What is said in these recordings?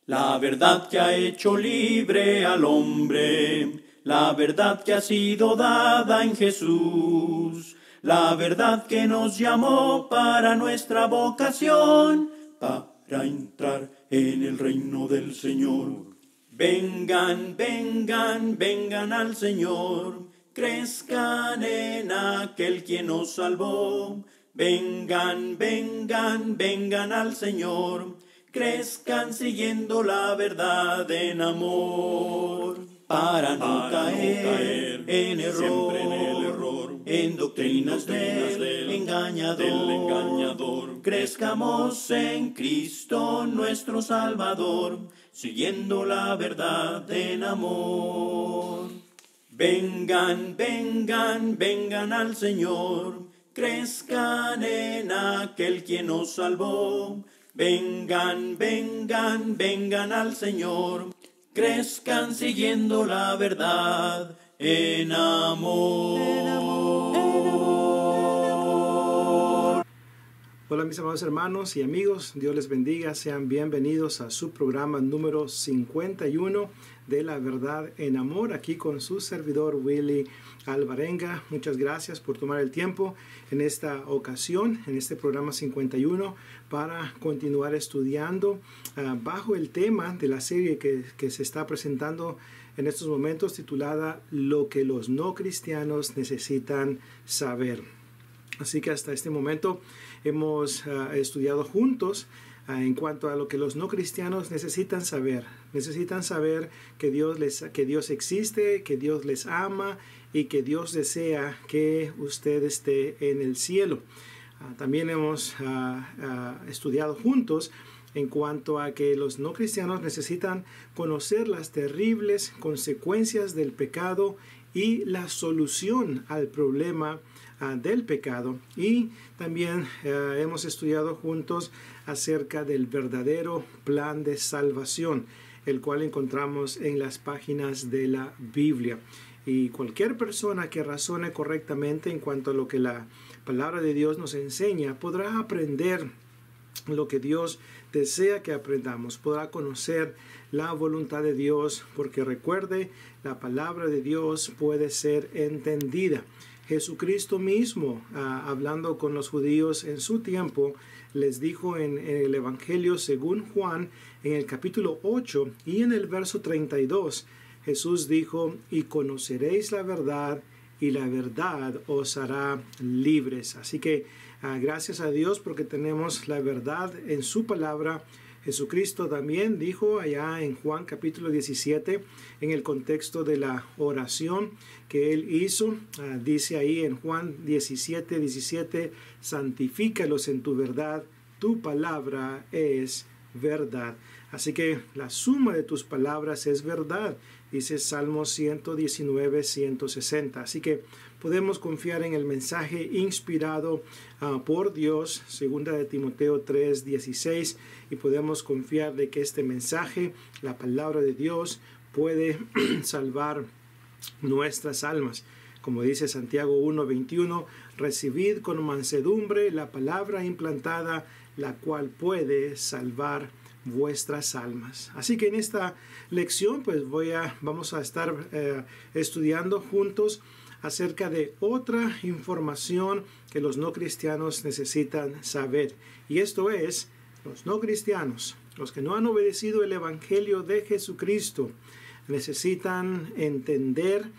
La verdad que ha hecho libre al hombre, la verdad que ha sido dada en Jesús, la verdad que nos llamó para nuestra vocación, para entrar en el reino del Señor. Vengan, vengan, vengan al Señor, crezcan en aquel quien nos salvó. Vengan, vengan, vengan al Señor, crezcan siguiendo la verdad en amor, para no caer en error, en doctrinas del engañador. Crezcamos en Cristo nuestro Salvador, siguiendo la verdad en amor. Vengan, vengan, vengan al Señor, crezcan en aquel quien nos salvó. Vengan, vengan, vengan al Señor, crezcan siguiendo la verdad en amor. Hola mis amados hermanos y amigos, Dios les bendiga, sean bienvenidos a su programa número 51 de La Verdad en Amor, aquí con su servidor Willy Alvarenga. Muchas gracias por tomar el tiempo en esta ocasión, en este programa 51, para continuar estudiando bajo el tema de la serie que se está presentando en estos momentos, titulada Lo que los no cristianos necesitan saber. Así que hasta este momento hemos estudiado juntos en cuanto a lo que los no cristianos necesitan saber. Necesitan saber que Dios existe, que Dios les ama y que Dios desea que usted esté en el cielo. También hemos estudiado juntos en cuanto a que los no cristianos necesitan conocer las terribles consecuencias del pecado y la solución al problema del pecado, y también hemos estudiado juntos acerca del verdadero plan de salvación, el cual encontramos en las páginas de la Biblia. Y cualquier persona que razone correctamente en cuanto a lo que la palabra de Dios nos enseña podrá aprender lo que Dios desea que aprendamos, podrá conocer la voluntad de Dios, porque recuerde, la palabra de Dios puede ser entendida. Jesucristo mismo, hablando con los judíos en su tiempo, les dijo en el Evangelio según Juan, en el capítulo 8 y en el verso 32, Jesús dijo: y conoceréis la verdad, y la verdad os hará libres. Así que gracias a Dios porque tenemos la verdad en su palabra. Jesucristo también dijo allá en Juan capítulo 17, en el contexto de la oración que él hizo, dice ahí en Juan 17, santifícalos en tu verdad, tu palabra es verdad. Así que la suma de tus palabras es verdad, dice Salmo 119, 160. Así que podemos confiar en el mensaje inspirado por Dios, 2 de Timoteo 3, 16, y podemos confiar de que este mensaje, la palabra de Dios, puede salvar nuestras almas. Como dice Santiago 1, 21, recibid con mansedumbre la palabra implantada, la cual puede salvar vuestras almas. Así que en esta lección pues vamos a estar estudiando juntos acerca de otra información que los no cristianos necesitan saber. Y esto es, los no cristianos, los que no han obedecido el Evangelio de Jesucristo, necesitan entender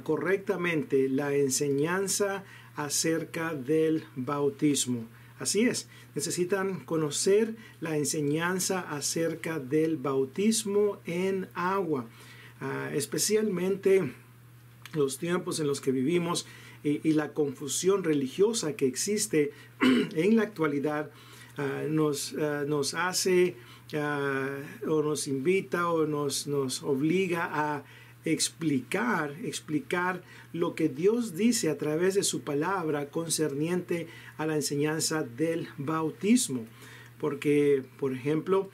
correctamente la enseñanza acerca del bautismo. Así es, necesitan conocer la enseñanza acerca del bautismo en agua, especialmente los tiempos en los que vivimos y la confusión religiosa que existe en la actualidad nos hace o nos invita o nos obliga a explicar lo que Dios dice a través de su palabra concerniente a la enseñanza del bautismo. Porque, por ejemplo,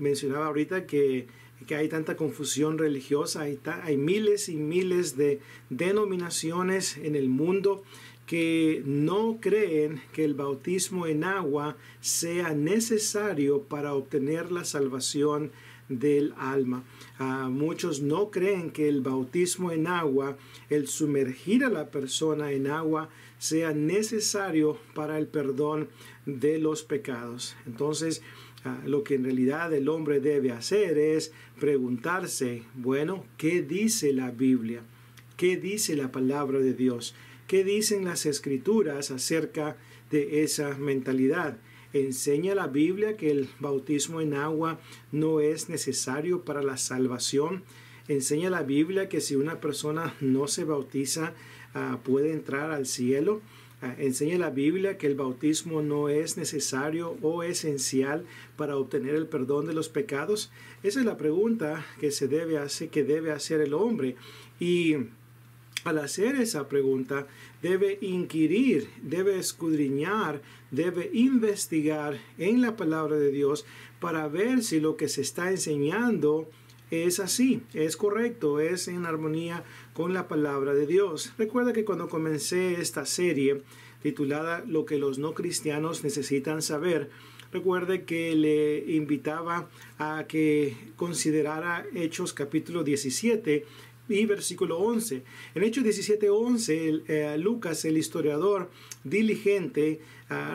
mencionaba ahorita que hay tanta confusión religiosa, hay miles y miles de denominaciones en el mundo que no creen que el bautismo en agua sea necesario para obtener la salvación del alma. Muchos no creen que el bautismo en agua, el sumergir a la persona en agua, sea necesario para el perdón de los pecados. Entonces, lo que en realidad el hombre debe hacer es preguntarse, bueno, ¿qué dice la Biblia? ¿Qué dice la palabra de Dios? ¿Qué dicen las Escrituras acerca de esa mentalidad? ¿Enseña la Biblia que el bautismo en agua no es necesario para la salvación? ¿Enseña la Biblia que si una persona no se bautiza, puede entrar al cielo? ¿Enseña la Biblia que el bautismo no es necesario o esencial para obtener el perdón de los pecados? Esa es la pregunta que debe hacer el hombre. Y al hacer esa pregunta, debe inquirir, debe escudriñar, debe investigar en la palabra de Dios para ver si lo que se está enseñando es así, es correcto, es en armonía con la palabra de Dios. Recuerda que cuando comencé esta serie titulada Lo que los no cristianos necesitan saber, recuerde que le invitaba a que considerara Hechos capítulo 17 y versículo 11. En Hechos 17:11, Lucas, el historiador diligente,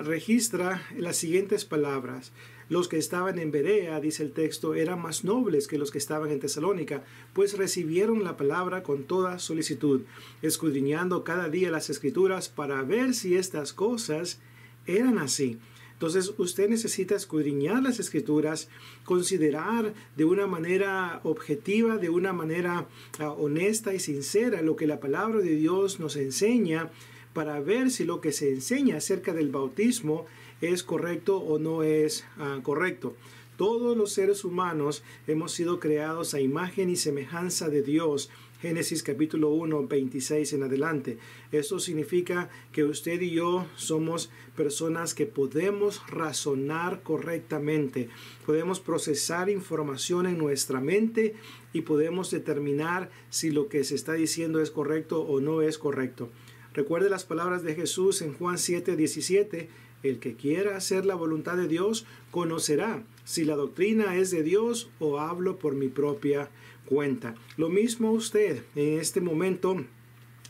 registra las siguientes palabras. Los que estaban en Berea, dice el texto, eran más nobles que los que estaban en Tesalónica, pues recibieron la palabra con toda solicitud, escudriñando cada día las Escrituras para ver si estas cosas eran así. Entonces usted necesita escudriñar las Escrituras, considerar de una manera objetiva, de una manera honesta y sincera lo que la palabra de Dios nos enseña, para ver si lo que se enseña acerca del bautismo es correcto o no es correcto. Todos los seres humanos hemos sido creados a imagen y semejanza de Dios. Génesis capítulo 1, 26 en adelante. Esto significa que usted y yo somos personas que podemos razonar correctamente, podemos procesar información en nuestra mente y podemos determinar si lo que se está diciendo es correcto o no es correcto. Recuerde las palabras de Jesús en Juan 7, 17. El que quiera hacer la voluntad de Dios conocerá si la doctrina es de Dios o hablo por mi propia cuenta. Lo mismo usted en este momento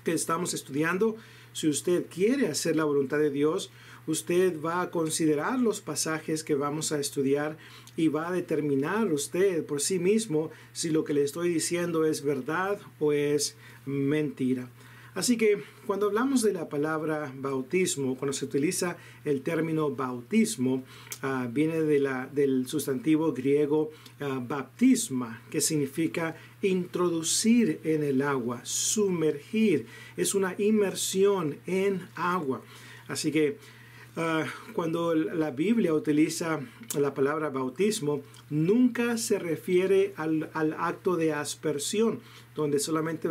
que estamos estudiando. Si usted quiere hacer la voluntad de Dios, usted va a considerar los pasajes que vamos a estudiar y va a determinar usted por sí mismo si lo que le estoy diciendo es verdad o es mentira. Así que cuando hablamos de la palabra bautismo, cuando se utiliza el término bautismo, viene del sustantivo griego baptisma, que significa introducir en el agua, sumergir, es una inmersión en agua. Así que cuando la Biblia utiliza la palabra bautismo, nunca se refiere al acto de aspersión, donde solamente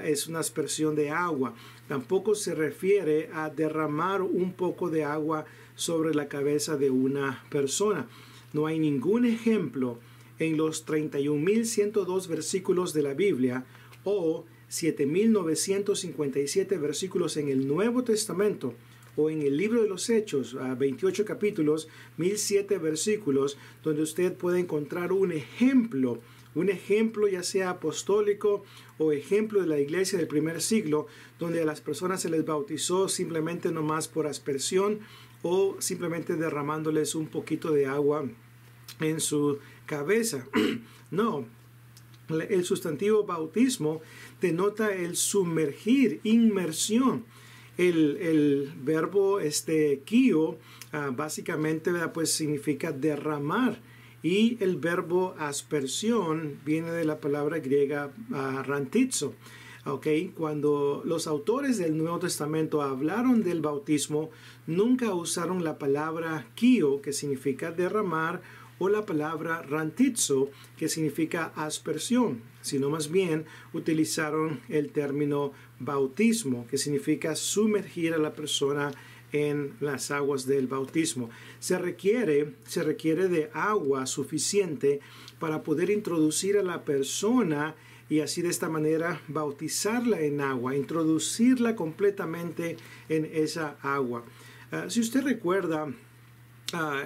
es una aspersión de agua. Tampoco se refiere a derramar un poco de agua sobre la cabeza de una persona. No hay ningún ejemplo en los 31.102 versículos de la Biblia o 7.957 versículos en el Nuevo Testamento o en el libro de los Hechos, 28 capítulos, 1.007 versículos, donde usted puede encontrar un ejemplo ya sea apostólico o ejemplo de la iglesia del primer siglo, donde a las personas se les bautizó simplemente nomás por aspersión o simplemente derramándoles un poquito de agua en su cabeza. No, el sustantivo bautismo denota el sumergir, inmersión. El verbo kio básicamente pues significa derramar, y el verbo aspersión viene de la palabra griega rantizo. Cuando los autores del Nuevo Testamento hablaron del bautismo, nunca usaron la palabra kio, que significa derramar, o la palabra rantizo, que significa aspersión, sino más bien utilizaron el término bautismo, que significa sumergir a la persona en las aguas del bautismo. Se requiere de agua suficiente para poder introducir a la persona y así de esta manera bautizarla en agua, introducirla completamente en esa agua. Si usted recuerda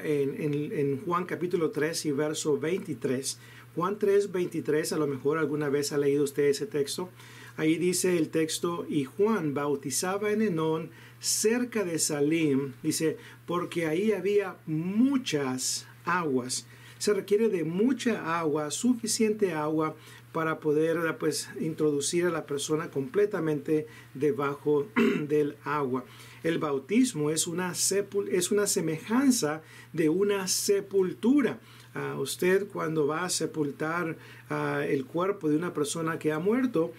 en Juan capítulo 3 y verso 23, Juan 3, 23, a lo mejor alguna vez ha leído usted ese texto. Ahí dice el texto, y Juan bautizaba en Enón, cerca de Salim, dice, porque ahí había muchas aguas. Se requiere de mucha agua, suficiente agua para poder pues introducir a la persona completamente debajo del agua. El bautismo es una semejanza de una sepultura. Usted cuando va a sepultar el cuerpo de una persona que ha muerto,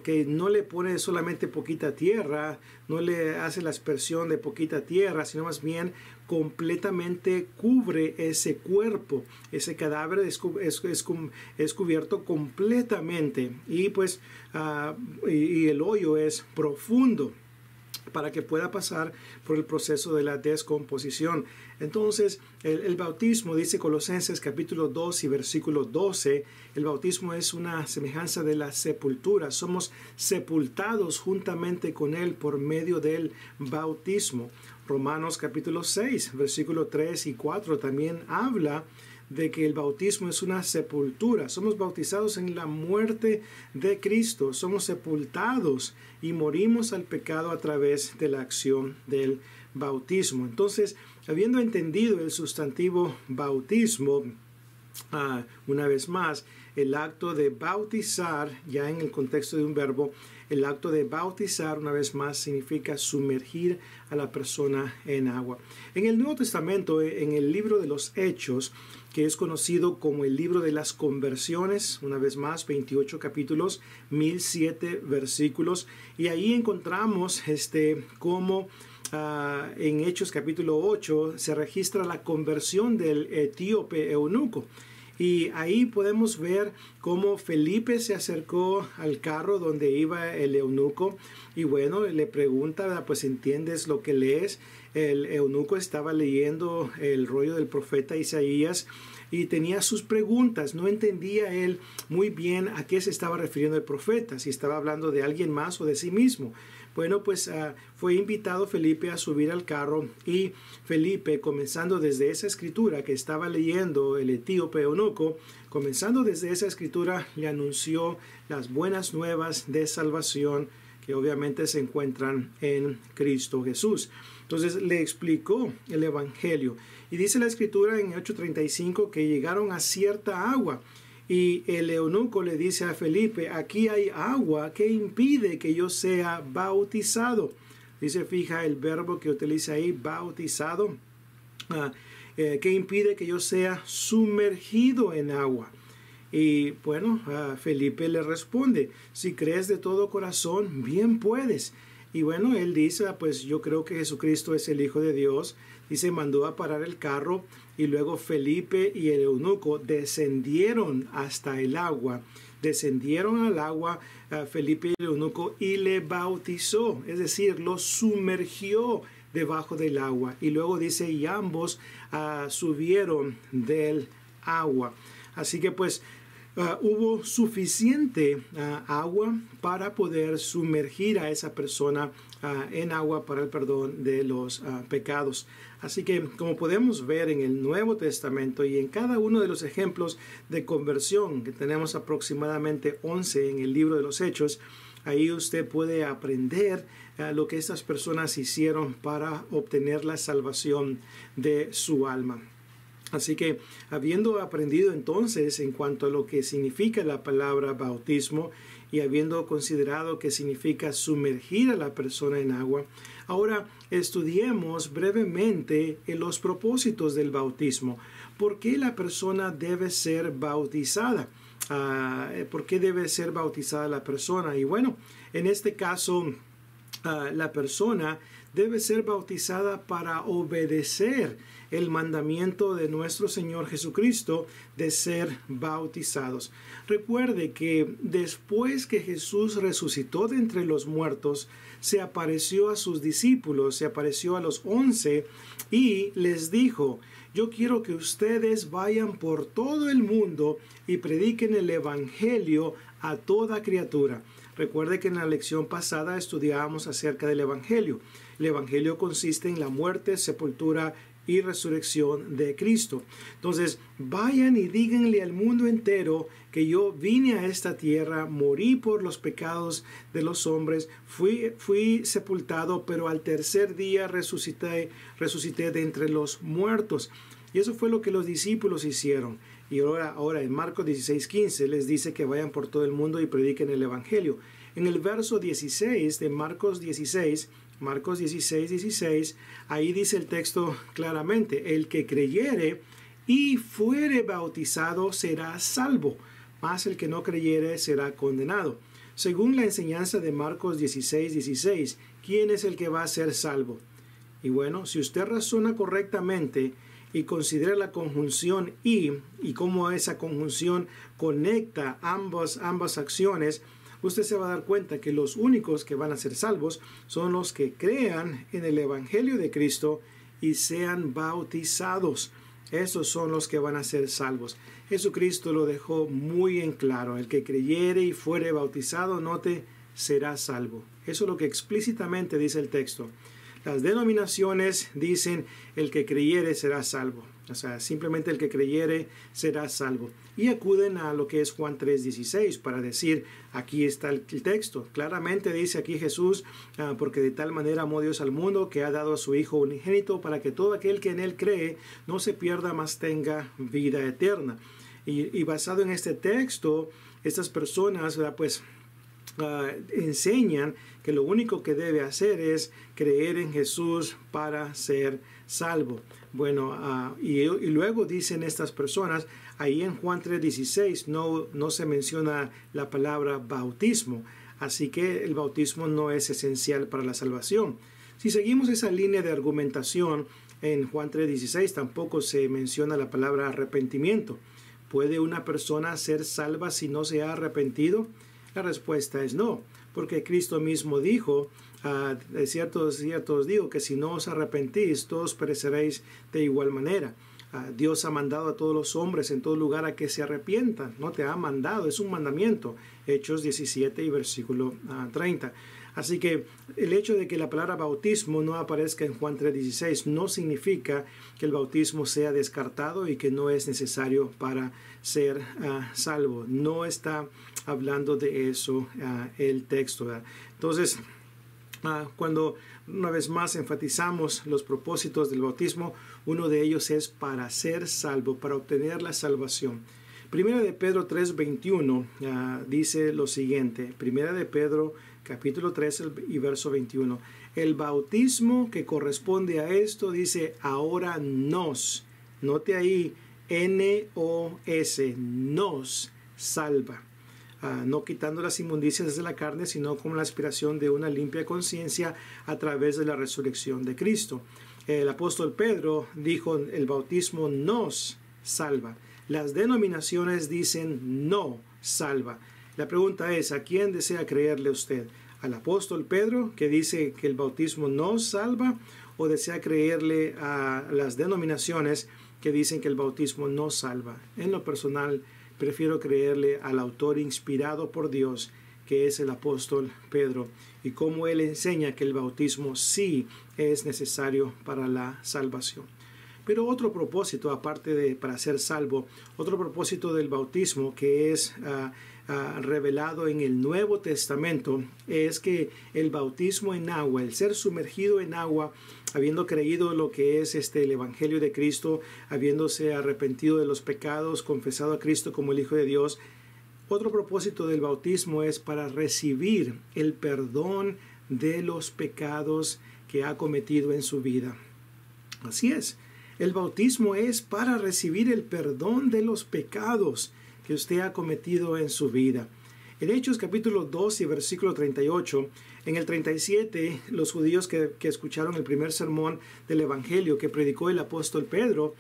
que no le pone solamente poquita tierra, no le hace la aspersión de poquita tierra, sino más bien completamente cubre ese cuerpo. Ese cadáver es cubierto completamente y pues y el hoyo es profundo para que pueda pasar por el proceso de la descomposición. Entonces, el bautismo, dice Colosenses capítulo 2 y versículo 12, el bautismo es una semejanza de la sepultura. Somos sepultados juntamente con Él por medio del bautismo. Romanos capítulo 6, versículo 3 y 4 también habla de que el bautismo es una sepultura. Somos bautizados en la muerte de Cristo. Somos sepultados y morimos al pecado a través de la acción del bautismo. Entonces, habiendo entendido el sustantivo bautismo, una vez más, el acto de bautizar, ya en el contexto de un verbo, el acto de bautizar, una vez más, significa sumergir a la persona en agua. En el Nuevo Testamento, en el libro de los Hechos, que es conocido como el libro de las conversiones, una vez más, 28 capítulos, 1007 versículos, y ahí encontramos cómo en Hechos capítulo 8 se registra la conversión del etíope eunuco. Y ahí podemos ver cómo Felipe se acercó al carro donde iba el eunuco y bueno, le pregunta, pues ¿entiendes lo que lees? El eunuco estaba leyendo el rollo del profeta Isaías y tenía sus preguntas. No entendía él muy bien a qué se estaba refiriendo el profeta, si estaba hablando de alguien más o de sí mismo. Bueno, pues fue invitado Felipe a subir al carro y Felipe, comenzando desde esa escritura que estaba leyendo el etíope eunuco, comenzando desde esa escritura le anunció las buenas nuevas de salvación que obviamente se encuentran en Cristo Jesús. Entonces le explicó el evangelio y dice la escritura en 8:35 que llegaron a cierta agua. Y el eunuco le dice a Felipe, aquí hay agua que impide que yo sea bautizado. Dice, fija el verbo que utiliza ahí, bautizado, que impide que yo sea sumergido en agua. Y bueno, Felipe le responde, si crees de todo corazón, bien puedes. Y bueno, él dice, pues yo creo que Jesucristo es el Hijo de Dios. Y se mandó a parar el carro y luego Felipe y el eunuco descendieron hasta el agua. Descendieron al agua Felipe y el eunuco y le bautizó, es decir, lo sumergió debajo del agua. Y luego dice, y ambos subieron del agua. Así que pues hubo suficiente agua para poder sumergir a esa persona en agua para el perdón de los pecados. Así que como podemos ver en el Nuevo Testamento y en cada uno de los ejemplos de conversión, que tenemos aproximadamente 11 en el libro de los Hechos, ahí usted puede aprender lo que estas personas hicieron para obtener la salvación de su alma. Así que, habiendo aprendido entonces en cuanto a lo que significa la palabra bautismo y habiendo considerado que significa sumergir a la persona en agua, ahora estudiemos brevemente los propósitos del bautismo. ¿Por qué la persona debe ser bautizada? ¿Por qué debe ser bautizada la persona? Y bueno, en este caso, la persona debe ser bautizada para obedecer el mandamiento de nuestro Señor Jesucristo de ser bautizados. Recuerde que después que Jesús resucitó de entre los muertos, se apareció a sus discípulos, se apareció a los 11 y les dijo: yo quiero que ustedes vayan por todo el mundo y prediquen el Evangelio a toda criatura. Recuerde que en la lección pasada estudiábamos acerca del Evangelio. El Evangelio consiste en la muerte, sepultura y resurrección de Cristo. Entonces, vayan y díganle al mundo entero que yo vine a esta tierra, morí por los pecados de los hombres, fui sepultado, pero al tercer día resucité de entre los muertos. Y eso fue lo que los discípulos hicieron. Y ahora en Marcos 16:15 les dice que vayan por todo el mundo y prediquen el Evangelio. En el verso 16 de Marcos 16, ahí dice el texto claramente: el que creyere y fuere bautizado será salvo, mas el que no creyere será condenado. Según la enseñanza de Marcos 16:16, ¿quién es el que va a ser salvo? Y bueno, si usted razona correctamente y considera la conjunción y cómo esa conjunción conecta ambas acciones, usted se va a dar cuenta que los únicos que van a ser salvos son los que crean en el Evangelio de Cristo y sean bautizados. Esos son los que van a ser salvos. Jesucristo lo dejó muy en claro: el que creyere y fuere bautizado, note, será salvo. Eso es lo que explícitamente dice el texto. Las denominaciones dicen: el que creyere será salvo. O sea, simplemente el que creyere será salvo. Y acuden a lo que es Juan 3:16 para decir: aquí está el texto. Claramente dice aquí Jesús: porque de tal manera amó Dios al mundo que ha dado a su Hijo unigénito, para que todo aquel que en él cree no se pierda, mas tenga vida eterna. Y basado en este texto, estas personas, pues, enseñan que lo único que debe hacer es creer en Jesús para ser salvo. Bueno, y luego dicen estas personas, ahí en Juan 3:16 no se menciona la palabra bautismo, así que el bautismo no es esencial para la salvación. Si seguimos esa línea de argumentación, en Juan 3:16 tampoco se menciona la palabra arrepentimiento. ¿Puede una persona ser salva si no se ha arrepentido? La respuesta es no, porque Cristo mismo dijo: de cierto os digo que si no os arrepentís, todos pereceréis de igual manera. Dios ha mandado a todos los hombres en todo lugar a que se arrepientan. No te ha mandado, es un mandamiento. Hechos 17 y versículo 30. Así que el hecho de que la palabra bautismo no aparezca en Juan 3:16 no significa que el bautismo sea descartado y que no es necesario para ser salvo. No está hablando de eso el texto, ¿verdad? Entonces, cuando una vez más enfatizamos los propósitos del bautismo, uno de ellos es para ser salvo, para obtener la salvación. Primera de Pedro 3:21 dice lo siguiente. Primera de Pedro capítulo 3 y verso 21. El bautismo que corresponde a esto dice: ahora nos, note ahí, N-O-S, nos salva. No quitando las inmundicias de la carne, sino con la aspiración de una limpia conciencia a través de la resurrección de Cristo. El apóstol Pedro dijo: el bautismo nos salva. Las denominaciones dicen no salva. La pregunta es: ¿a quién desea creerle usted? ¿Al apóstol Pedro, que dice que el bautismo no salva? ¿O desea creerle a las denominaciones que dicen que el bautismo no salva? En lo personal, prefiero creerle al autor inspirado por Dios, que es el apóstol Pedro, y cómo él enseña que el bautismo sí es necesario para la salvación. Pero otro propósito, aparte de para ser salvo, otro propósito del bautismo que es revelado en el Nuevo Testamento, es que el bautismo en agua, el ser sumergido en agua, habiendo creído lo que es el Evangelio de Cristo, habiéndose arrepentido de los pecados, confesado a Cristo como el Hijo de Dios, otro propósito del bautismo es para recibir el perdón de los pecados que ha cometido en su vida. Así es. El bautismo es para recibir el perdón de los pecados que usted ha cometido en su vida. En Hechos capítulo 2 y versículo 38, En el 37, los judíos que escucharon el primer sermón del Evangelio que predicó el apóstol Pedro,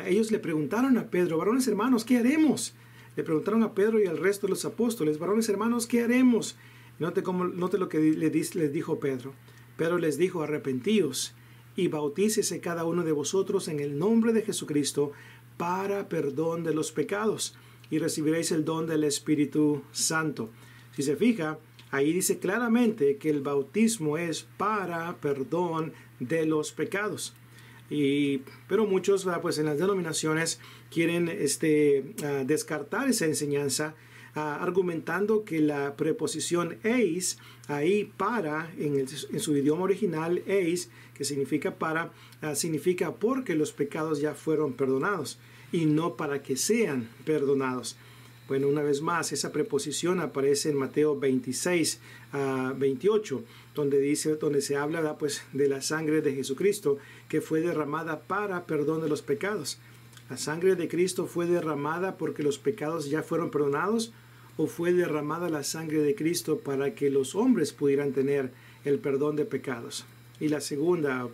ellos le preguntaron a Pedro, varones hermanos, ¿qué haremos? Le preguntaron a Pedro y al resto de los apóstoles, varones hermanos, ¿qué haremos? Note lo que les dijo Pedro. Pedro les dijo, arrepentíos y bautícese cada uno de vosotros en el nombre de Jesucristo para perdón de los pecados y recibiréis el don del Espíritu Santo. Si se fija, ahí dice claramente que el bautismo es para perdón de los pecados. Pero muchos, pues en las denominaciones quieren descartar esa enseñanza, argumentando que la preposición eis, ahí para, en su idioma original, eis, que significa para, significa porque los pecados ya fueron perdonados y no para que sean perdonados. Bueno, una vez más, esa preposición aparece en Mateo 26 a 28, donde se habla pues, de la sangre de Jesucristo que fue derramada para perdón de los pecados. ¿La sangre de Cristo fue derramada porque los pecados ya fueron perdonados? ¿O fue derramada la sangre de Cristo para que los hombres pudieran tener el perdón de pecados? Y la segunda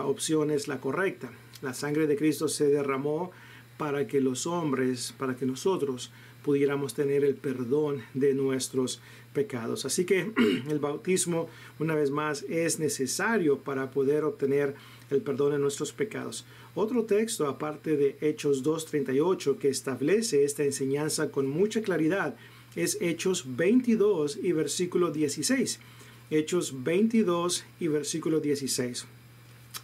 opción es la correcta. La sangre de Cristo se derramó para que los hombres, para que nosotros pudiéramos tener el perdón de nuestros pecados. Así que el bautismo, una vez más, es necesario para poder obtener el perdón de nuestros pecados. Otro texto, aparte de Hechos 2:38, que establece esta enseñanza con mucha claridad, es Hechos 22 y versículo 16. Hechos 22 y versículo 16.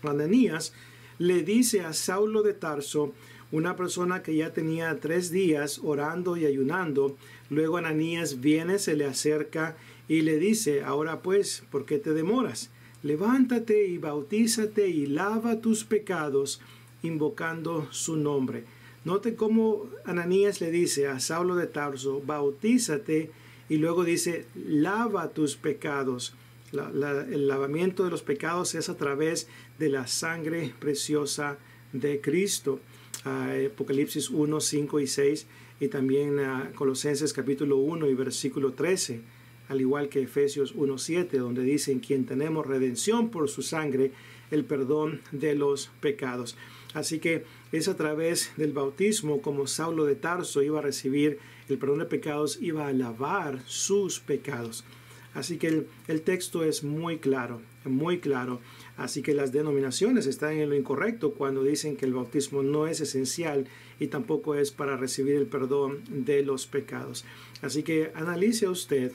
Ananías le dice a Saulo de Tarso, una persona que ya tenía 3 días orando y ayunando, luego Ananías viene, se le acerca y le dice, ahora pues, ¿por qué te demoras? Levántate y bautízate y lava tus pecados, invocando su nombre. Note cómo Ananías le dice a Saulo de Tarso, bautízate, y luego dice, lava tus pecados. El lavamiento de los pecados es a través de la sangre preciosa de Cristo. Apocalipsis 1, 5 y 6, y también Colosenses capítulo 1 y versículo 13, al igual que Efesios 1, 7, donde dicen, quien tenemos redención por su sangre, el perdón de los pecados. Así que es a través del bautismo como Saulo de Tarso iba a recibir el perdón de pecados, iba a lavar sus pecados. Así que el texto es muy claro, muy claro. Así que las denominaciones están en lo incorrecto cuando dicen que el bautismo no es esencial y tampoco es para recibir el perdón de los pecados. Así que analice usted,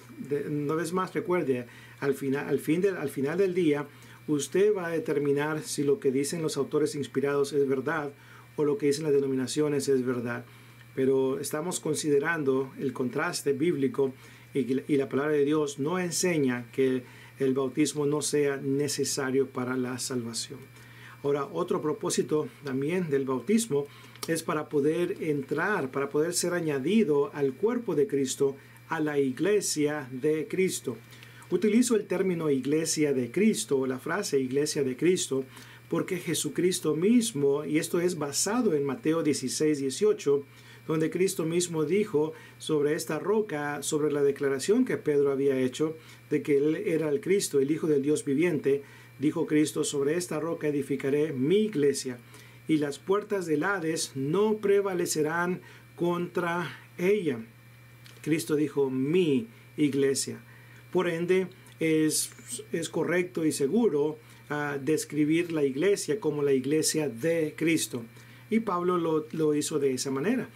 una vez más recuerde, al final del día, usted va a determinar si lo que dicen los autores inspirados es verdad o lo que dicen las denominaciones es verdad. Pero estamos considerando el contraste bíblico y la palabra de Dios no enseña que el bautismo no sea necesario para la salvación. Ahora, otro propósito también del bautismo es para poder entrar, para poder ser añadido al cuerpo de Cristo, a la iglesia de Cristo. Utilizo el término iglesia de Cristo o la frase iglesia de Cristo porque Jesucristo mismo, y esto es basado en Mateo 16, 18, donde Cristo mismo dijo sobre esta roca, sobre la declaración que Pedro había hecho de que él era el Cristo, el Hijo del Dios viviente, dijo Cristo, sobre esta roca edificaré mi iglesia, y las puertas del Hades no prevalecerán contra ella. Cristo dijo, mi iglesia. Por ende, es correcto y seguro describir la iglesia como la iglesia de Cristo. Y Pablo lo hizo de esa manera.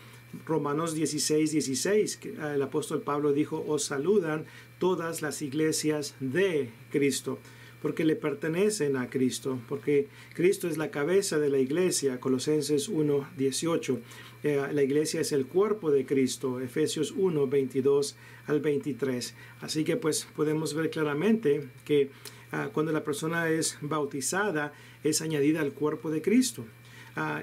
Romanos 16, 16, el apóstol Pablo dijo, os saludan todas las iglesias de Cristo, porque le pertenecen a Cristo, porque Cristo es la cabeza de la iglesia, Colosenses 1, 18. La iglesia es el cuerpo de Cristo, Efesios 1, 22 al 23. Así que pues podemos ver claramente que cuando la persona es bautizada, es añadida al cuerpo de Cristo.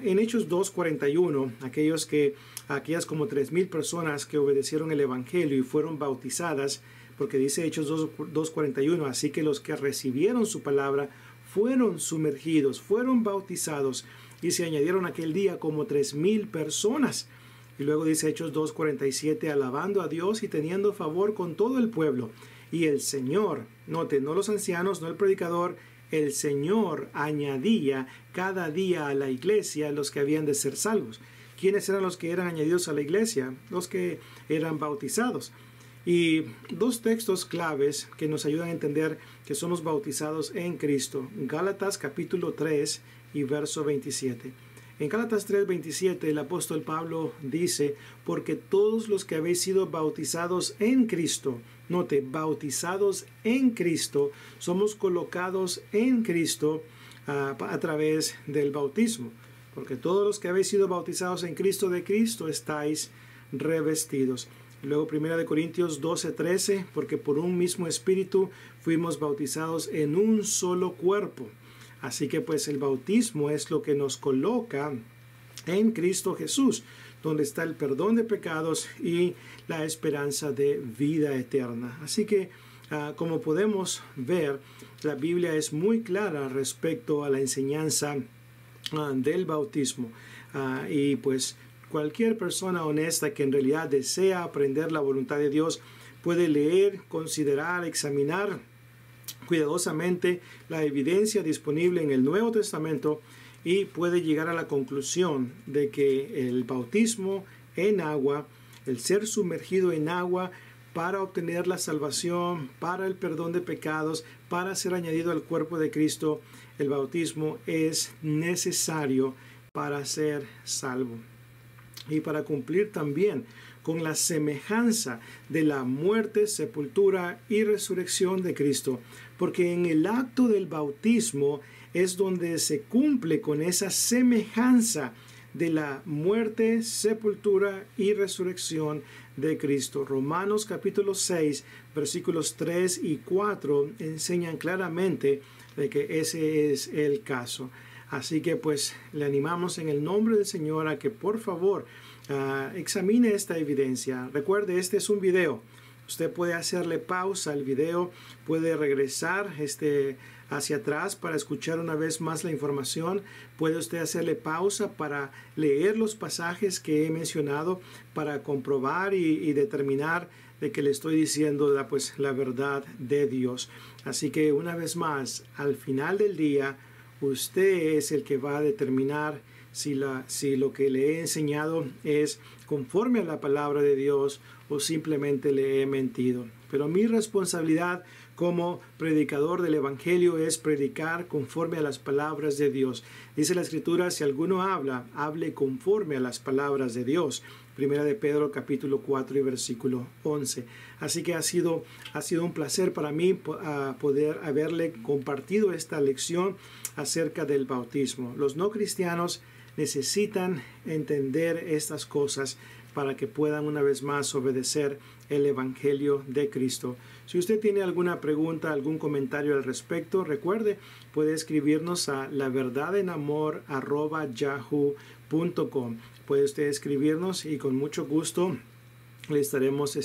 En Hechos 2:41, aquellas como 3,000 personas que obedecieron el Evangelio y fueron bautizadas, porque dice Hechos 2:41, así que los que recibieron su palabra fueron sumergidos, fueron bautizados y se añadieron aquel día como 3,000 personas. Y luego dice Hechos 2:47, alabando a Dios y teniendo favor con todo el pueblo. y el Señor, note, no los ancianos, no el predicador, el Señor añadía cada día a la iglesia los que habían de ser salvos. ¿Quiénes eran los que eran añadidos a la iglesia? Los que eran bautizados. Y dos textos claves que nos ayudan a entender que somos bautizados en Cristo. Gálatas capítulo 3 y verso 27. En Gálatas 3:27 el apóstol Pablo dice, porque todos los que habéis sido bautizados en Cristo, note, bautizados en Cristo, somos colocados en Cristo a través del bautismo. Porque todos los que habéis sido bautizados en Cristo, de Cristo estáis revestidos. Luego 1 Corintios 12:13, porque por un mismo espíritu fuimos bautizados en un solo cuerpo. Así que pues el bautismo es lo que nos coloca en Cristo Jesús, donde está el perdón de pecados y la esperanza de vida eterna. Así que como podemos ver, la Biblia es muy clara respecto a la enseñanza del bautismo. Y pues cualquier persona honesta que en realidad desea aprender la voluntad de Dios puede leer, considerar, examinar cuidadosamente la evidencia disponible en el Nuevo Testamento y puede llegar a la conclusión de que el bautismo en agua, el ser sumergido en agua para obtener la salvación, para el perdón de pecados, para ser añadido al cuerpo de Cristo, el bautismo es necesario para ser salvo. Y para cumplir también con la semejanza de la muerte, sepultura y resurrección de Cristo, porque en el acto del bautismo es donde se cumple con esa semejanza de la muerte, sepultura y resurrección de Cristo. Romanos capítulo 6, versículos 3 y 4 enseñan claramente de que ese es el caso. Así que pues le animamos en el nombre del Señor a que por favor examine esta evidencia. Recuerde, este es un video. Usted puede hacerle pausa al video, puede regresar hacia atrás para escuchar una vez más la información. Puede usted hacerle pausa para leer los pasajes que he mencionado para comprobar y determinar de que le estoy diciendo pues la verdad de Dios. Así que una vez más, al final del día, usted es el que va a determinar si lo que le he enseñado es conforme a la palabra de Dios o simplemente le he mentido. Pero mi responsabilidad como predicador del Evangelio es predicar conforme a las palabras de Dios. Dice la Escritura, si alguno habla, hable conforme a las palabras de Dios. Primera de Pedro capítulo 4 y versículo 11. Así que ha sido un placer para mí poder haberle compartido esta lección acerca del bautismo. Los no cristianos necesitan entender estas cosas para que puedan una vez más obedecer el Evangelio de Cristo. Si usted tiene alguna pregunta, algún comentario al respecto, recuerde, puede escribirnos a laverdadenamor@yahoo.com. Puede usted escribirnos y con mucho gusto le estaremos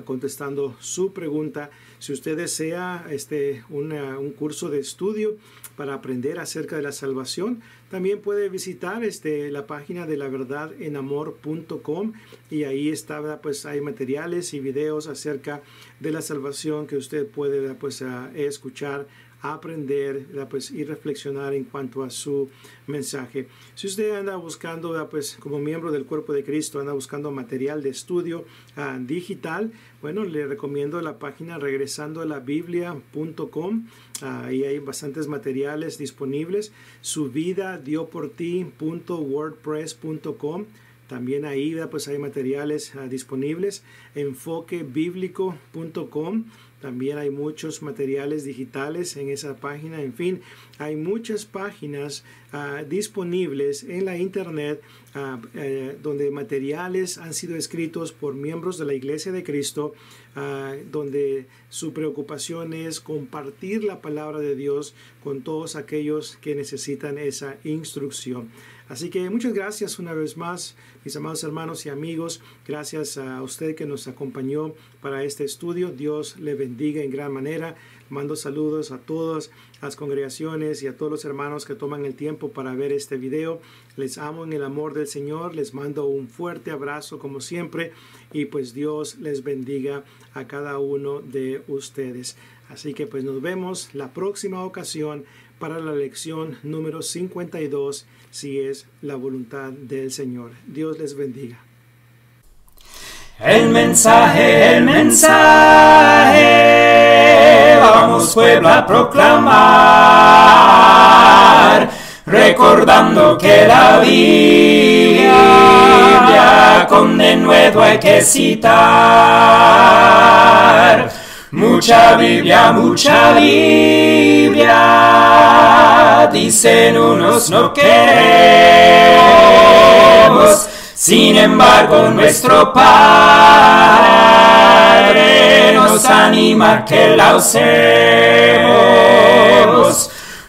contestando su pregunta. Si usted desea un curso de estudio para aprender acerca de la salvación, también puede visitar la página de laverdadenamor.com y ahí está, pues hay materiales y videos acerca de la salvación que usted puede escuchar, aprender y reflexionar en cuanto a su mensaje. Si usted anda buscando, como miembro del cuerpo de Cristo, anda buscando material de estudio digital, bueno, le recomiendo la página regresandoalabiblia.com. Ahí hay bastantes materiales disponibles. suvidadioporti.wordpress.com. También ahí hay materiales disponibles. enfoquebiblico.com. También hay muchos materiales digitales en esa página. En fin, hay muchas páginas disponibles en la internet donde materiales han sido escritos por miembros de la Iglesia de Cristo, donde su preocupación es compartir la palabra de Dios con todos aquellos que necesitan esa instrucción. Así que muchas gracias una vez más, mis amados hermanos y amigos. Gracias a usted que nos acompañó para este estudio. Dios le bendiga en gran manera. Mando saludos a todas las congregaciones y a todos los hermanos que toman el tiempo para ver este video. Les amo en el amor del Señor. Les mando un fuerte abrazo como siempre. Y pues Dios les bendiga a cada uno de ustedes. Así que pues nos vemos la próxima ocasión para la lección número 52, si es la voluntad del Señor. Dios les bendiga. El mensaje, vamos pueblo a proclamar, recordando que la Biblia con denuedo hay que citar. Mucha Biblia, dicen unos no queremos, sin embargo nuestro Padre nos anima que la usemos.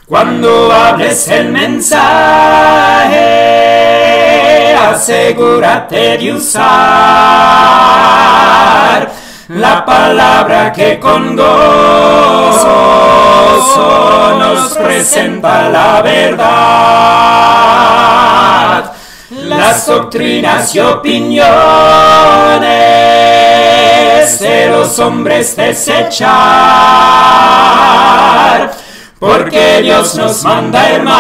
Cuando hables el mensaje, asegúrate de usar la palabra que con gozo nos presenta la verdad. Las doctrinas y opiniones de los hombres desechar, porque Dios nos manda, hermanos,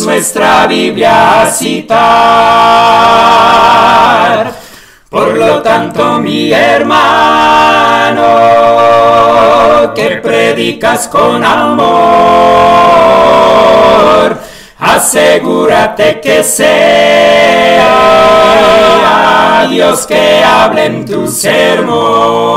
nuestra Biblia a citar. Por lo tanto, mi hermano, que predicas con amor, asegúrate que sea Dios que hable en tu sermón.